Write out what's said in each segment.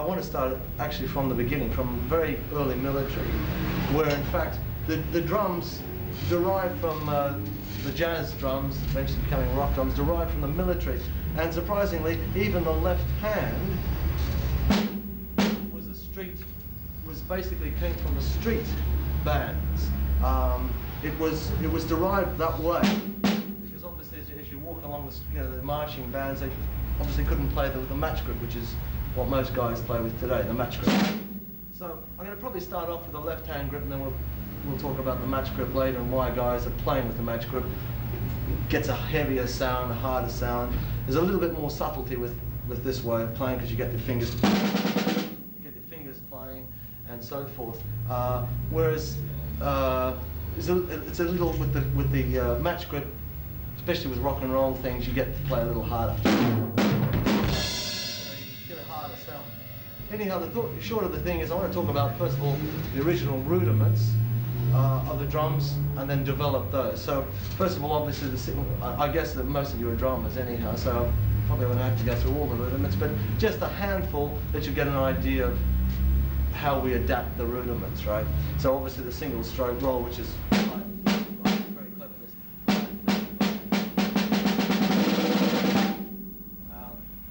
I want to start actually from the beginning, from very early military, where in fact the drums derived from the jazz drums, eventually becoming rock drums, derived from the military. And surprisingly, even the left hand basically came from the street bands. It was derived that way because obviously as you walk along the marching bands, they obviously couldn't play the match grip, which is what most guys play with today, the match grip. So I'm going to probably start off with the left hand grip, and then we'll talk about the match grip later and why guys are playing with the match grip. It gets a heavier sound, a harder sound. There's a little bit more subtlety with this way of playing because you get the fingers playing and so forth. Whereas it's a little with the match grip, especially with rock and roll things, you get to play a little harder. You get a harder sound. Anyhow, the short of the thing is I want to talk about first of all the original rudiments of the drums, and then develop those. So first of all, obviously, I guess that most of you are drummers anyhow, so probably won't have to go through all the rudiments, but just a handful that you get an idea of how we adapt the rudiments, right? So obviously the single stroke roll, which is very clever.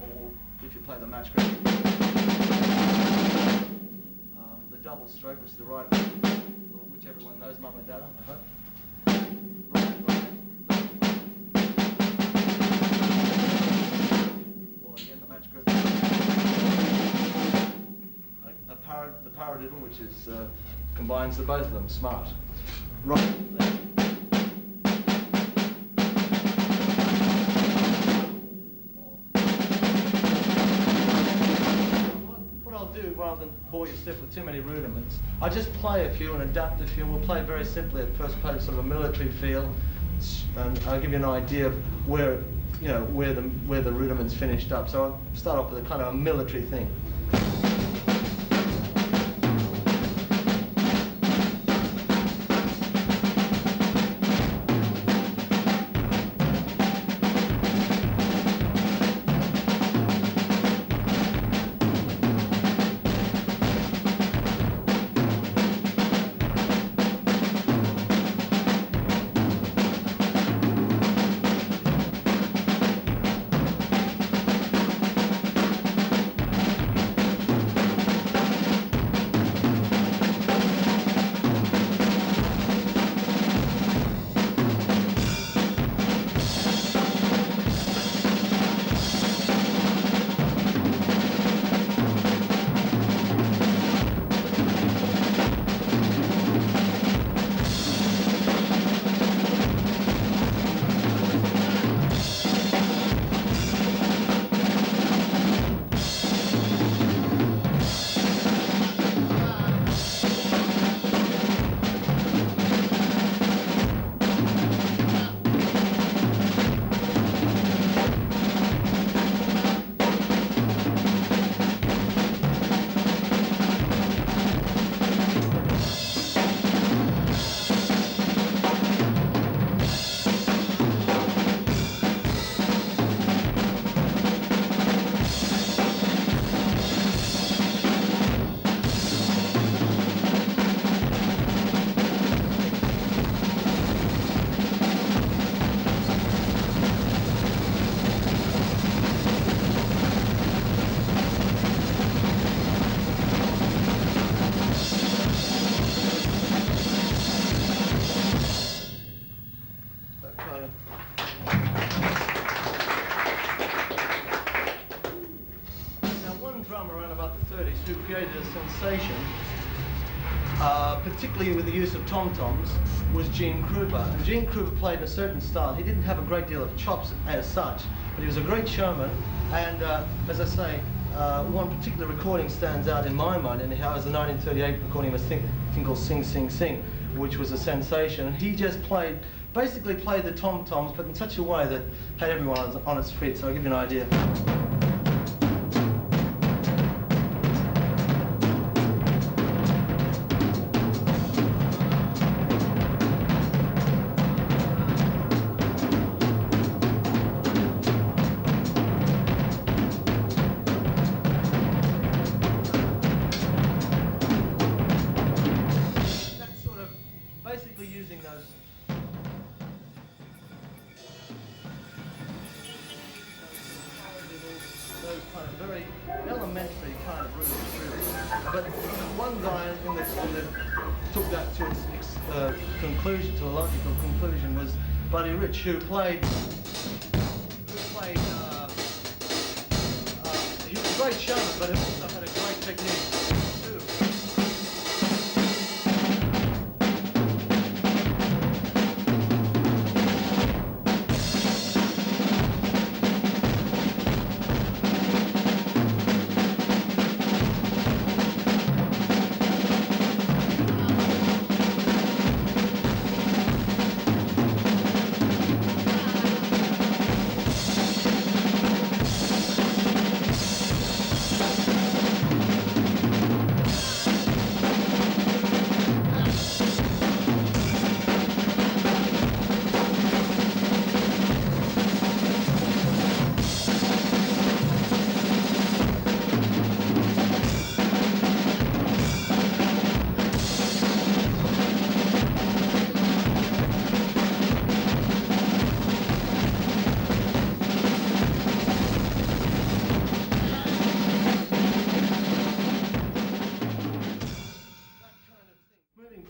Or if you play the match grip, the double stroke, which is the right, which everyone knows, mum and dad, I hope. Or again, the match grip. The paradiddle, which is combines the both of them, smart. Right, left. What I'll do, rather than bore you stiff with too many rudiments, I'll just play a few and adapt a few, and we'll play very simply at first, play sort of a military feel, and I'll give you an idea of where the rudiments finished up. So I'll start off with a kind of a military thing. Who created a sensation, particularly with the use of tom-toms, was Gene Krupa. And Gene Krupa played a certain style. He didn't have a great deal of chops as such, but he was a great showman. And as I say, one particular recording stands out in my mind, and it was the 1938 recording of a thing called Sing, Sing, Sing, which was a sensation. And he just basically played the tom-toms, but in such a way that had everyone on its feet. So I'll give you an idea. But one guy took that to its conclusion, to a logical conclusion, was Buddy Rich, who played. He was a great showman, but he also had a great technique too.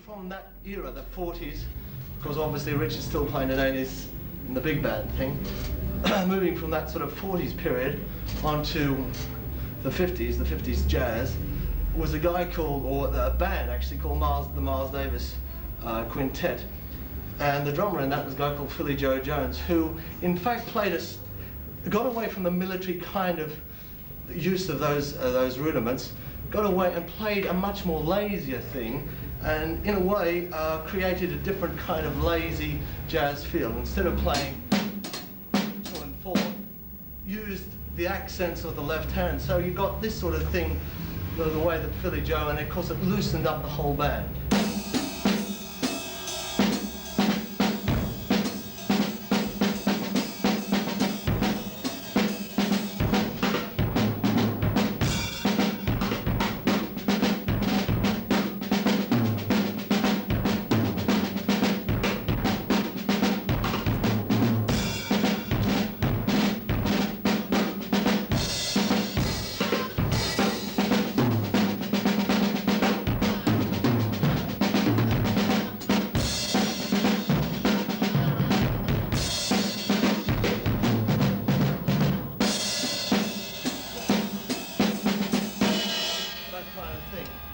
From that era, the 40s, because obviously Rich is still playing today in the big band thing, moving from that sort of 40s period onto the 50s jazz, was a guy called, or a band actually called the Miles Davis Quintet. And the drummer in that was a guy called Philly Joe Jones, who in fact got away from the military kind of use of those rudiments, got away and played a much more lazier thing, and in a way created a different kind of lazy jazz feel. Instead of playing 2 and 4, used the accents of the left hand. So you got this sort of thing, the way that Philly Joe, and of course it loosened up the whole band.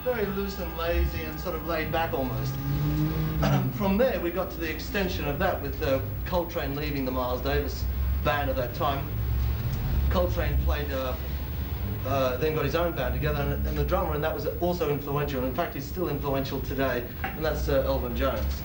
Very loose and lazy and sort of laid back almost. From there we got to the extension of that with Coltrane leaving the Miles Davis band at that time. Coltrane played, then got his own band together, and the drummer, and that was also influential. In fact, he's still influential today, and that's Elvin Jones.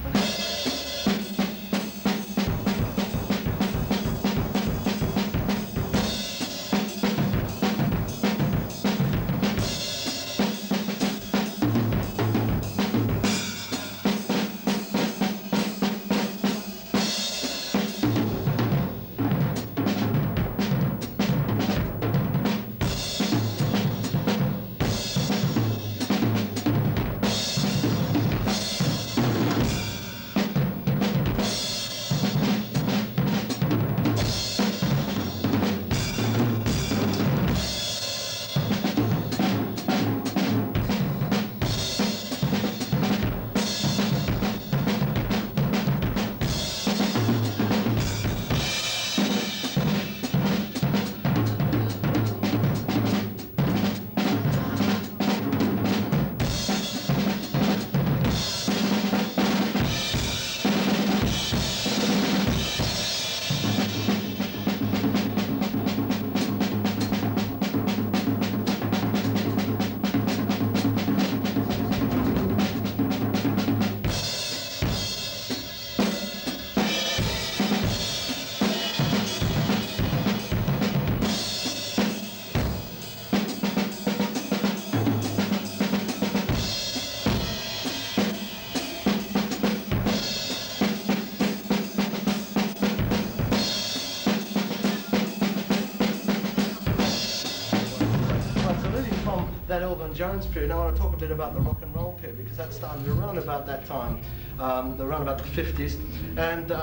That Elvin Jones period. Now I want to talk a bit about the rock and roll period, because that started around about that time, around about the 50s, and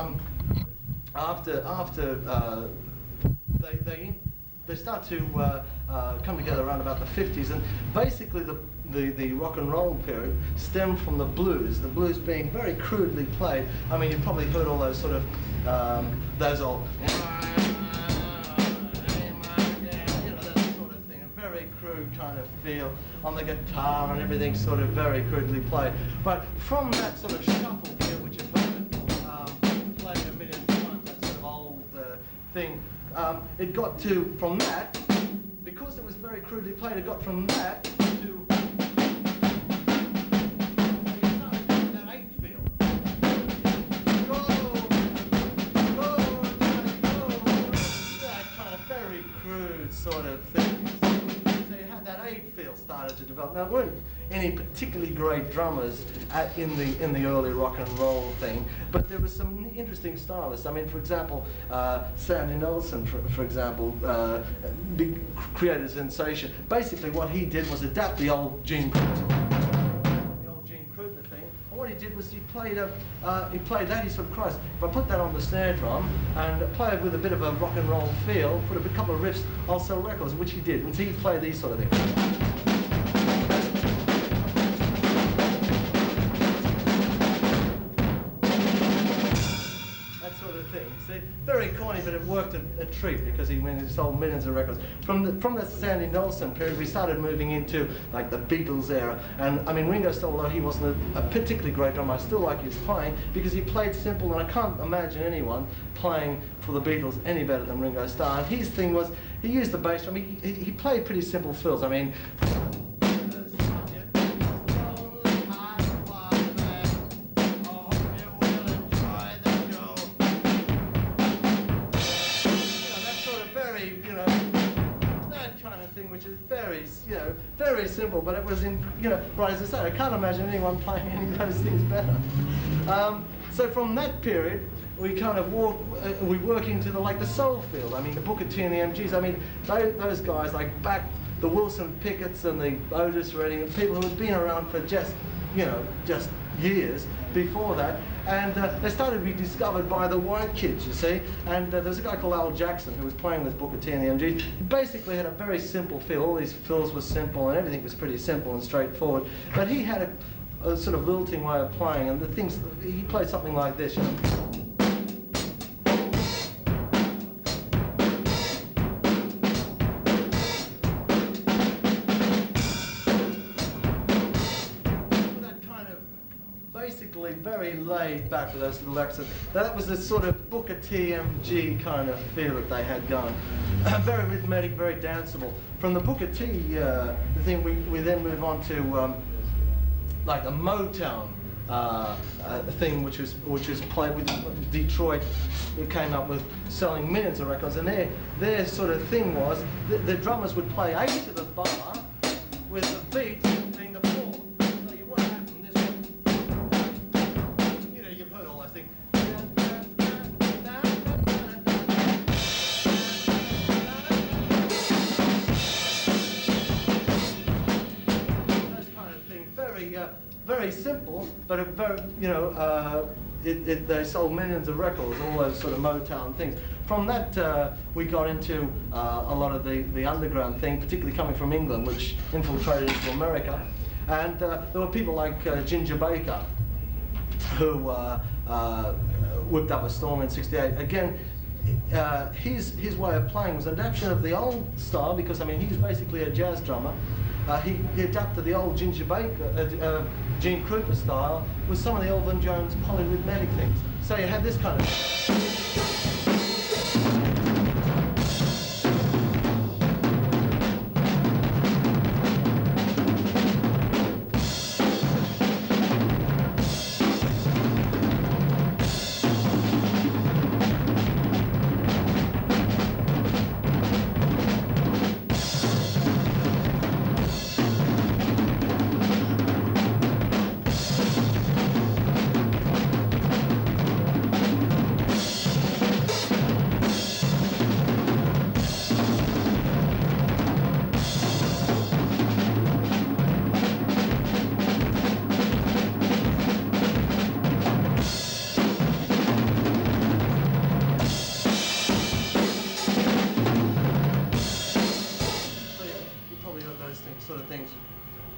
after they start to come together around about the 50s, and basically the rock and roll period stemmed from the blues being very crudely played. I mean, you've probably heard all those sort of, those old, you know, that sort of thing, a very crude kind of feel on the guitar and everything sort of very crudely played. But from that sort of shuffle here, which you've heard played a million times, that sort of old thing, it got to, from that, because it was very crudely played, it got from that to that 8 feel. Go, that kind of very crude sort of thing. So you had that 8 feel started to develop. Now, there weren't any particularly great drummers in the early rock and roll thing, but there was some interesting stylists. I mean, for example, Sandy Nelson, for example, created a sensation. Basically, what he did was adapt the old Gene Kruger thing. And what he did was he played that. He said, "Christ, if I put that on the snare drum and play it with a bit of a rock and roll feel, put a couple of riffs, I'll sell records," which he did. And he played these sort of things. See, very corny, but it worked a treat because he sold millions of records. From the Sandy Nelson period, we started moving into like the Beatles era. And I mean, Ringo Starr, although he wasn't a particularly great drummer, I still like his playing because he played simple, and I can't imagine anyone playing for the Beatles any better than Ringo Starr. And his thing was, he used the bass drum. He played pretty simple fills. I mean, which is very simple, but it was right, as I say, I can't imagine anyone playing any of those things better. So from that period, we kind of we work into the soul field. I mean, the Booker T and the MGs. I mean, those guys like back the Wilson Pickett's and the Otis Redding, and people who had been around for just years before that. And they started to be discovered by the white kids, you see. And there's a guy called Al Jackson who was playing with Booker T and the MGs. He basically had a very simple feel. All these fills were simple and everything was pretty simple and straightforward. But he had a sort of lilting way of playing, and he played something like this, you know. Basically very laid back with those little accents. That was the sort of Booker T MG kind of feel that they had going. Very rhythmic, very danceable. From the Booker T the thing, we then move on to like a Motown thing, which was played with Detroit, who came up with selling millions of records. And their sort of thing was the drummers would play 8 to the bar with the beat being the 4. Very simple, but they sold millions of records, all those sort of Motown things. From that, we got into a lot of the underground thing, particularly coming from England, which infiltrated into America. And there were people like Ginger Baker, who whipped up a storm in '68. Again, his way of playing was an adaptation of the old style, because I mean, he's basically a jazz drummer. He adapted the old Ginger Baker, Gene Kruger style with some of the Elvin Jones polyrhythmic things. So you had this kind of...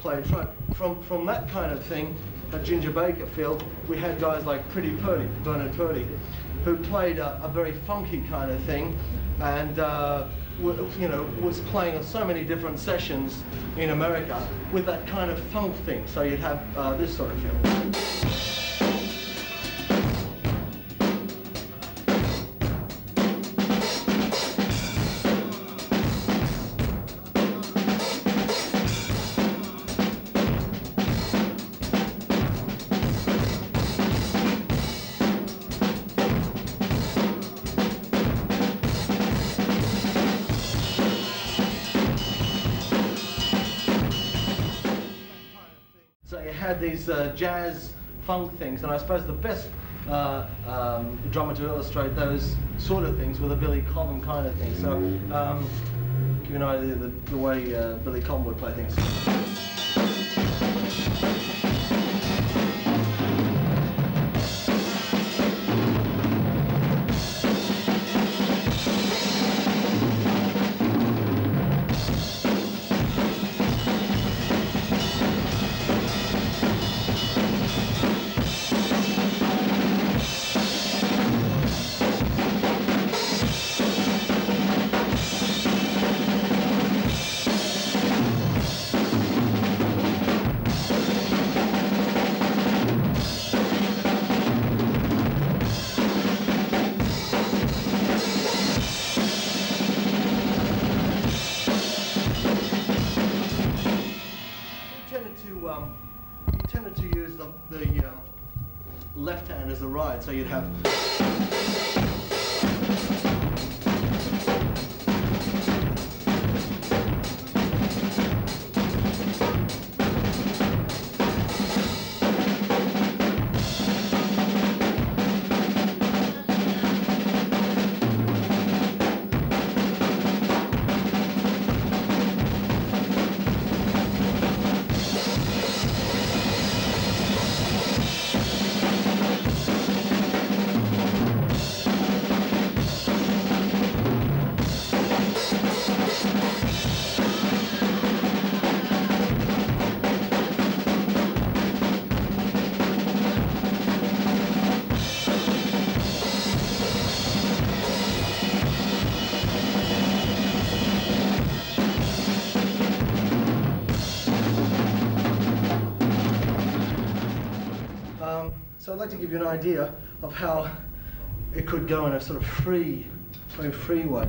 played front. From that kind of thing at Ginger Baker Field, we had guys like Pretty Purdy, Bernard Purdy, who played a very funky kind of thing, and you know, was playing on so many different sessions in America with that kind of funk thing. So you'd have this sort of feel. Had these jazz funk things, and I suppose the best drummer to illustrate those sort of things were the Billy Cobham kind of thing. So give you an idea the way Billy Cobham would play things. He tended to use the left hand as the ride, so you'd have. So I'd like to give you an idea of how it could go in a sort of very free way.